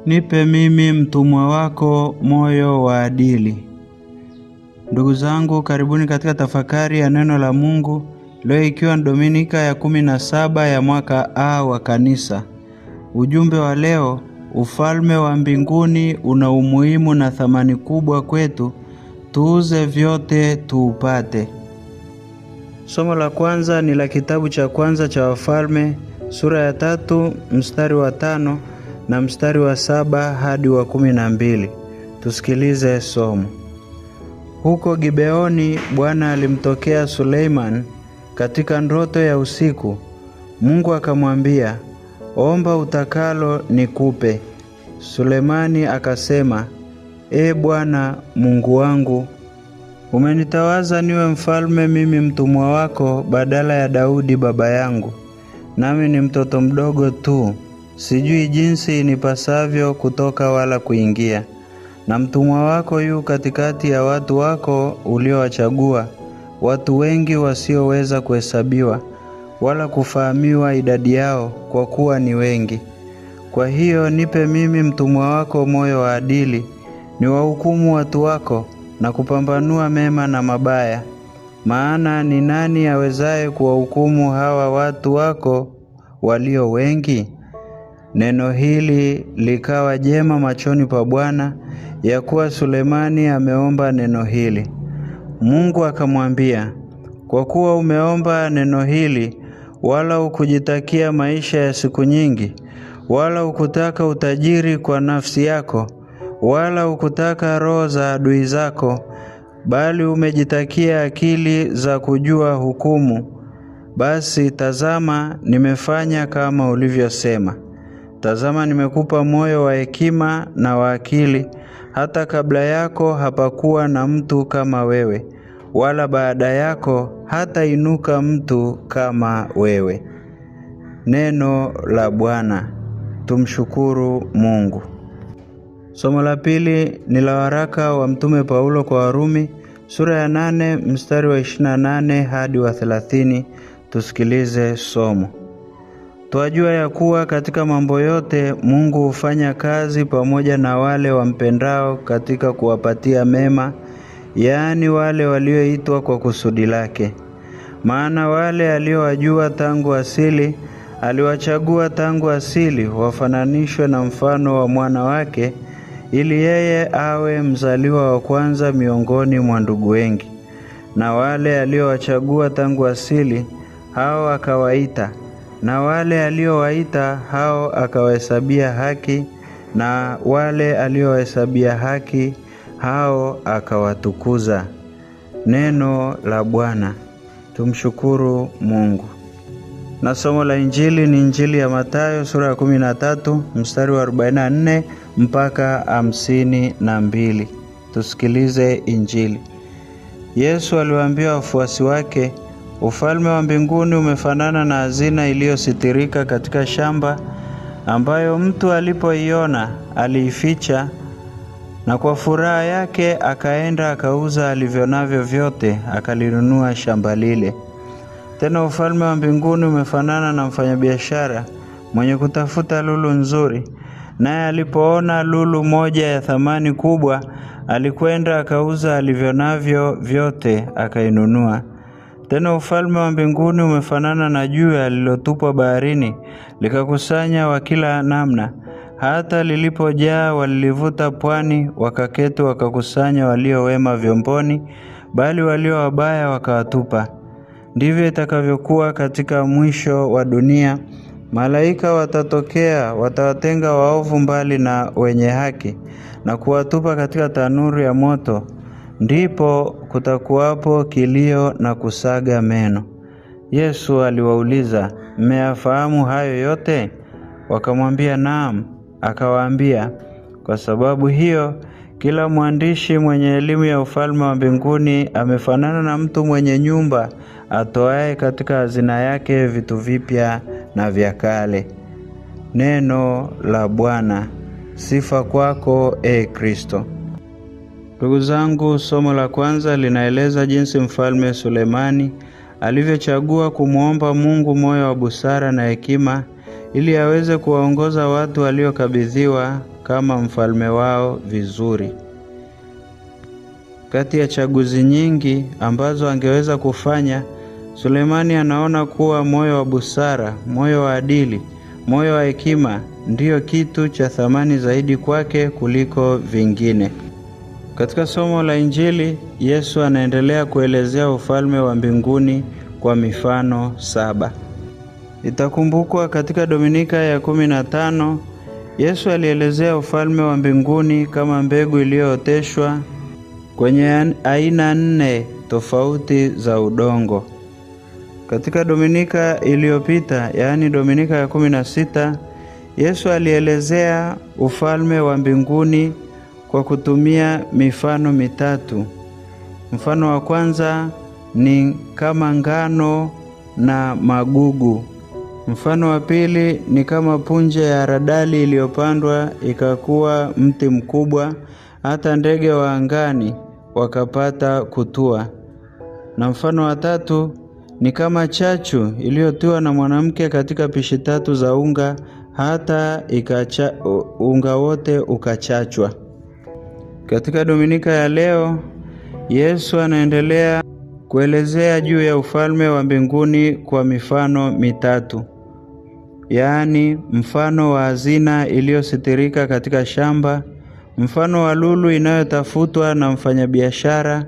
Nipe mimi mtumwa wako moyo wa adili. Ndugu zangu, karibuni katika tafakari ya neno la Mungu, leo ikiwa Dominika ya 17 ya mwaka A wa kanisa. Ujumbe wa leo, ufalme wa mbinguni una umuhimu na thamani kubwa kwetu, tuuze vyote tuupate. Somo la kwanza ni la kitabu cha kwanza cha Wafalme, sura ya 3 mstari wa 5 na mstari wa 7 hadi wa 12. Tusikilize somo. Huko Gibeoni Bwana alimtokea Suleiman katika ndoto ya usiku. Mungu akamwambia, omba utakalo nikupe. Sulemani akasema, Bwana Mungu wangu, umenitawaza niwe mfalme mimi mtumwa wako badala ya Daudi baba yangu. Nami ni mtoto mdogo tu, sijui jinsi inipasavyo kutoka wala kuingia. Na mtumwa wako yu katikati ya watu wako uliowachagua, watu wengi wasioweza kuhesabiwa wala kufahamiwa idadi yao, kwa kuwa ni wengi. Kwa hiyo nipe mimi mtumwa wako moyo wa adili, niwahukumu watu wako na kupambanua mema na mabaya. Maana ni nani awezaye kuwahukumu hawa watu wako walio wengi? Neno hili likawa jema machoni pa Bwana, ya kuwa Sulemani ameomba neno hili. Mungu akamwambia, kwa kuwa umeomba neno hili, wala ukujitakia maisha ya siku nyingi, wala ukutaka utajiri kwa nafsi yako, wala ukutaka roho za adui zako, bali umejitakia akili za kujua hukumu, basi tazama, nimefanya kama ulivyosema. Tazama, nimekupa moyo wa hekima na wa akili, hata kabla yako hapakuwa na mtu kama wewe, wala baada yako hata inuka mtu kama wewe. Neno la Bwana. Tumshukuru Mungu. Somo la pili ni la waraka wa Mtume Paulo kwa Warumi, sura ya 8 mstari wa 28 hadi wa 30. Tusikilize somo. Twajua ya kuwa katika mambo yote Mungu hufanya kazi pamoja na wale wampendao katika kuwapatia mema, yaani wale walioitwa kwa kusudi lake. Maana wale aliowajua tangu asili, aliwachagua tangu asili wafananishwe na mfano wa mwana wake, ili yeye awe mzaliwa wa kwanza miongoni mwa ndugu wengi. Na wale aliowachagua tangu asili, hao akawaita, na wale aliowaita hao akawahesabia haki, na wale aliowahesabia haki hao akawatukuza. Neno la Bwana. Tumshukuru Mungu. Na somo la Injili ni Injili ya Mathayo sura ya 13 mstari wa 44 mpaka 52. Tusikilize Injili. Yesu aliwaambia wafuasi wake, ufalme wa mbinguni umefanana na hazina iliyositirika katika shamba, ambayo mtu alipoiona aliificha, na kwa furaha yake akaenda akauza alivyonavyo vyote, akalinunua shamba lile. Tena ufalme wa mbinguni umefanana na mfanyabiashara mwenye kutafuta lulu nzuri, naye alipoona lulu moja ya thamani kubwa, alikwenda akauza alivyonavyo vyote, akainunua. Tena ufalme wa mbinguni umefanana na jiwe lililotupwa baharini, likakusanya wa kila namna. Hata lilipojaa walilivuta pwani, wakaketi wakakusanya walio wema vyomboni, bali walio wabaya wakawatupa. Ndivyo itakavyokuwa katika mwisho wa dunia. Malaika watatokea, watawatenga waovu mbali na wenye haki, na kuwatupa katika tanuru ya moto. Ndipo kutakuwapo kilio na kusaga meno. Yesu aliwauliza, mmeyafahamu hayo yote? Wakamwambia, naam. Akawaambia, kwa sababu hiyo, kila mwandishi mwenye elimu ya ufalme wa mbinguni amefanana na mtu mwenye nyumba atoaye katika hazina yake vitu vipya na vya kale. Neno la Bwana. Sifa kwako, Kristo. Ndugu zangu, somo la kwanza linaeleza jinsi mfalme Sulemani alivyochagua kumwomba Mungu moyo wa busara na hekima ili aweze kuwaongoza watu waliokabidhiwa kama mfalme wao vizuri. Kati ya chaguzi nyingi ambazo angeweza kufanya, Sulemani anaona kuwa moyo wa busara, moyo wa adili, moyo wa hekima ndiyo kitu cha thamani zaidi kwake kuliko vingine. Katika somo la Injili, Yesu anaendelea kuelezea ufalme wa mbinguni kwa mifano 7. Itakumbukwa katika Dominika ya 15, Yesu alielezea ufalme wa mbinguni kama mbegu iliyooteshwa kwenye aina 4 tofauti za udongo. Katika Dominika iliyopita, yaani Dominika ya 16, Yesu alielezea ufalme wa mbinguni kwa kutumia mifano 3. Mfano wa kwanza ni kama ngano na magugu. Mfano wa pili ni kama punje ya haradali iliyopandwa ikakuwa mti mkubwa, hata ndege wa angani wakapata kutua. Na mfano wa tatu ni kama chachu iliyotiwa na mwanamke katika pishi 3 za unga, hata unga wote ukachachwa. Katika Dominika ya leo, Yesu anaendelea kuelezea juu ya ufalme wa mbinguni kwa mifano 3. Yaani mfano wa hazina iliyositirika katika shamba, mfano wa lulu inayotafutwa na mfanyabiashara,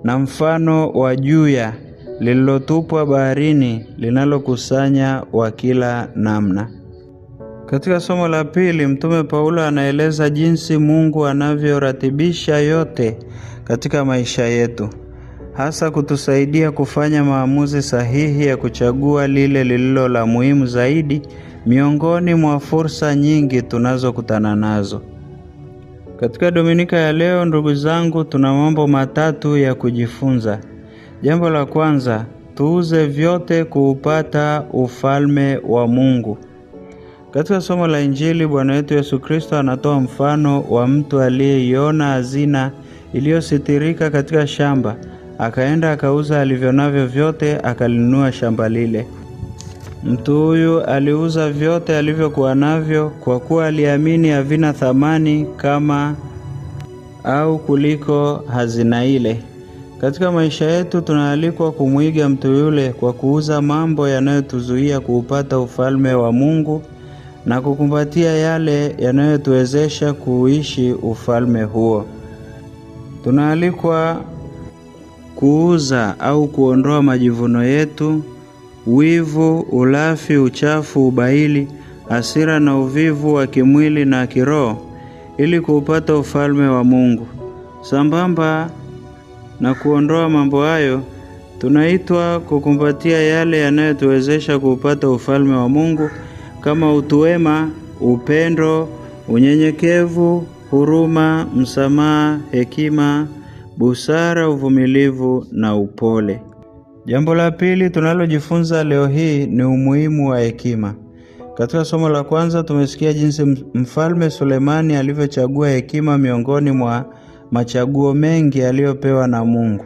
na mfano wa juya lililotupwa baharini linalokusanya wa kila namna. Katika somo la pili, Mtume Paulo anaeleza jinsi Mungu anavyoratibisha yote katika maisha yetu, hasa kutusaidia kufanya maamuzi sahihi ya kuchagua lile lililo la muhimu zaidi miongoni mwa fursa nyingi tunazokutana nazo. Katika Dominika ya leo, ndugu zangu, tuna mambo 3 ya kujifunza. Jambo la kwanza, tuuze vyote kuupata ufalme wa Mungu. Katika somo la Injili, Bwana wetu Yesu Kristo anatoa mfano wa mtu aliyeiona hazina iliyositirika katika shamba, akaenda akauza alivyonavyo vyote, akalinunua shamba lile. Mtu huyu aliuza vyote alivyokuwa navyo kwa kuwa aliamini havina thamani kama au kuliko hazina ile. Katika maisha yetu tunaalikwa kumwiga mtu yule kwa kuuza mambo yanayotuzuia kuupata ufalme wa Mungu na kukumbatia yale yanayotuwezesha kuishi ufalme huo. Tunaalikwa kuuza au kuondoa majivuno yetu, wivu, ulafi, uchafu, ubaili, hasira na uvivu wa kimwili na kiroho ili kuupata ufalme wa Mungu. Sambamba na kuondoa mambo hayo, tunaitwa kukumbatia yale yanayotuwezesha kuupata ufalme wa Mungu kama utu wema, upendo, unyenyekevu, huruma, msamaha, hekima, busara, uvumilivu na upole. Jambo la pili tunalojifunza leo hii ni umuhimu wa hekima. Katika somo la kwanza tumesikia jinsi mfalme Sulemani alivyochagua hekima miongoni mwa machaguo mengi aliyopewa na Mungu.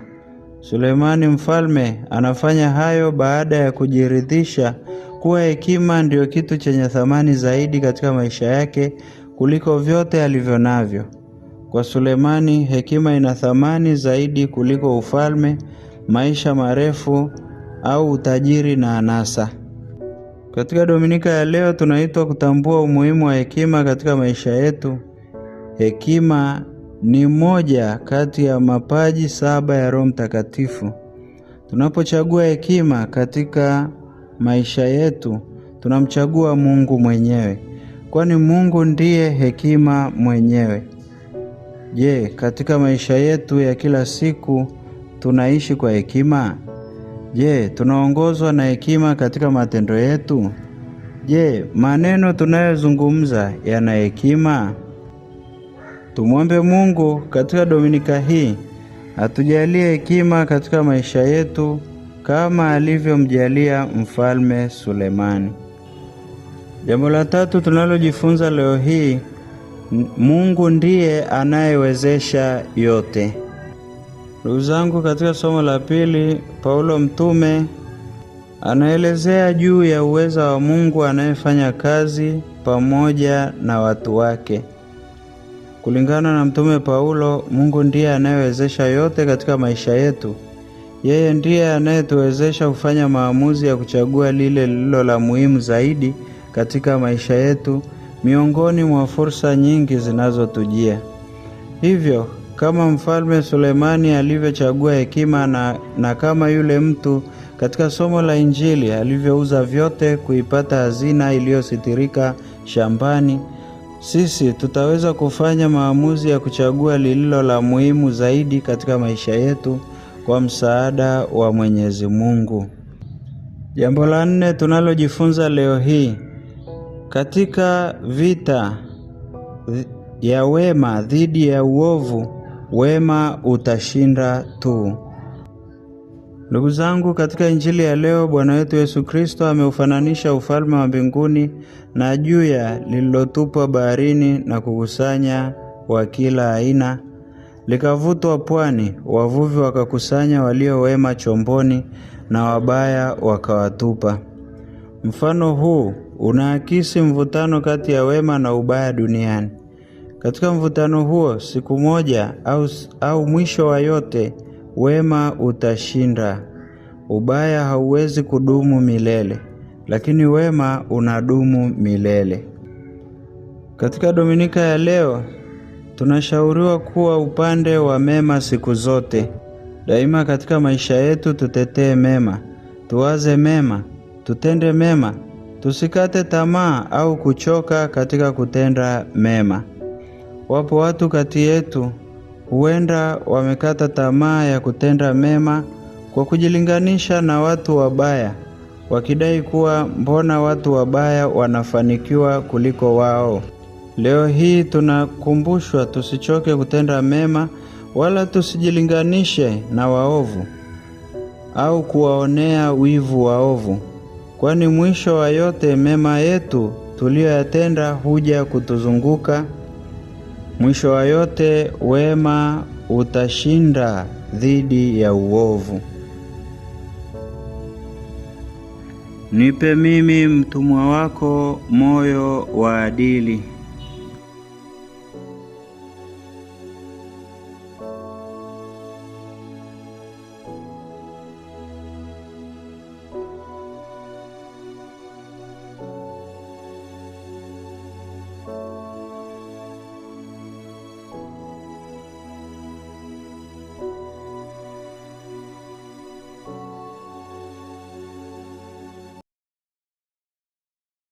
Sulemani mfalme anafanya hayo baada ya kujiridhisha kuwa hekima ndiyo kitu chenye thamani zaidi katika maisha yake kuliko vyote alivyonavyo. Kwa Sulemani, hekima ina thamani zaidi kuliko ufalme, maisha marefu au utajiri na anasa. Katika Dominika ya leo tunaitwa kutambua umuhimu wa hekima katika maisha yetu. Hekima ni moja kati ya mapaji 7 ya Roho Mtakatifu. Tunapochagua hekima katika maisha yetu, tunamchagua Mungu mwenyewe, kwani Mungu ndiye hekima mwenyewe. Je, katika maisha yetu ya kila siku tunaishi kwa hekima? Je, tunaongozwa na hekima katika matendo yetu? Je, maneno tunayozungumza yana hekima? Tumwombe Mungu katika Dominika hii atujalie hekima katika maisha yetu kama alivyomjalia mfalme Sulemani. Jambo la 3 tunalojifunza leo hii, Mungu ndiye anayewezesha yote. Ndugu zangu, katika somo la pili, Paulo mtume anaelezea juu ya uweza wa Mungu anayefanya kazi pamoja na watu wake. Kulingana na mtume Paulo, Mungu ndiye anayewezesha yote katika maisha yetu. Yeye ndiye anayetuwezesha kufanya maamuzi ya kuchagua lile lililo la muhimu zaidi katika maisha yetu miongoni mwa fursa nyingi zinazotujia. Hivyo, kama mfalme Sulemani alivyochagua hekima na kama yule mtu katika somo la Injili alivyouza vyote kuipata hazina iliyositirika shambani, sisi tutaweza kufanya maamuzi ya kuchagua lililo la muhimu zaidi katika maisha yetu kwa msaada wa Mwenyezi Mungu. Jambo la 4 tunalojifunza leo hii, katika vita ya wema dhidi ya uovu, wema utashinda tu. Ndugu zangu, katika Injili ya leo Bwana wetu Yesu Kristo ameufananisha ufalme wa mbinguni na juya lililotupwa baharini na kukusanya wa kila aina. Likavutwa pwani, wavuvi wakakusanya walio wema chomboni na wabaya wakawatupa. Mfano huu unaakisi mvutano kati ya wema na ubaya duniani. Katika mvutano huo, siku moja au mwisho wa yote, wema utashinda. Ubaya hauwezi kudumu milele, lakini wema unadumu milele. Katika Dominika ya leo, tunashauriwa kuwa upande wa mema siku zote. Daima katika maisha yetu tutetee mema, tuwaze mema, tutende mema, tusikate tamaa au kuchoka katika kutenda mema. Wapo watu kati yetu huenda wamekata tamaa ya kutenda mema kwa kujilinganisha na watu wabaya, wakidai kuwa mbona watu wabaya wanafanikiwa kuliko wao. Leo hii tunakumbushwa tusichoke kutenda mema wala tusijilinganishe na waovu au kuwaonea wivu waovu, kwani mwisho wa yote mema yetu tuliyoyatenda huja kutuzunguka. Mwisho wa yote wema utashinda dhidi ya uovu. Nipe mimi mtumwa wako moyo wa adili.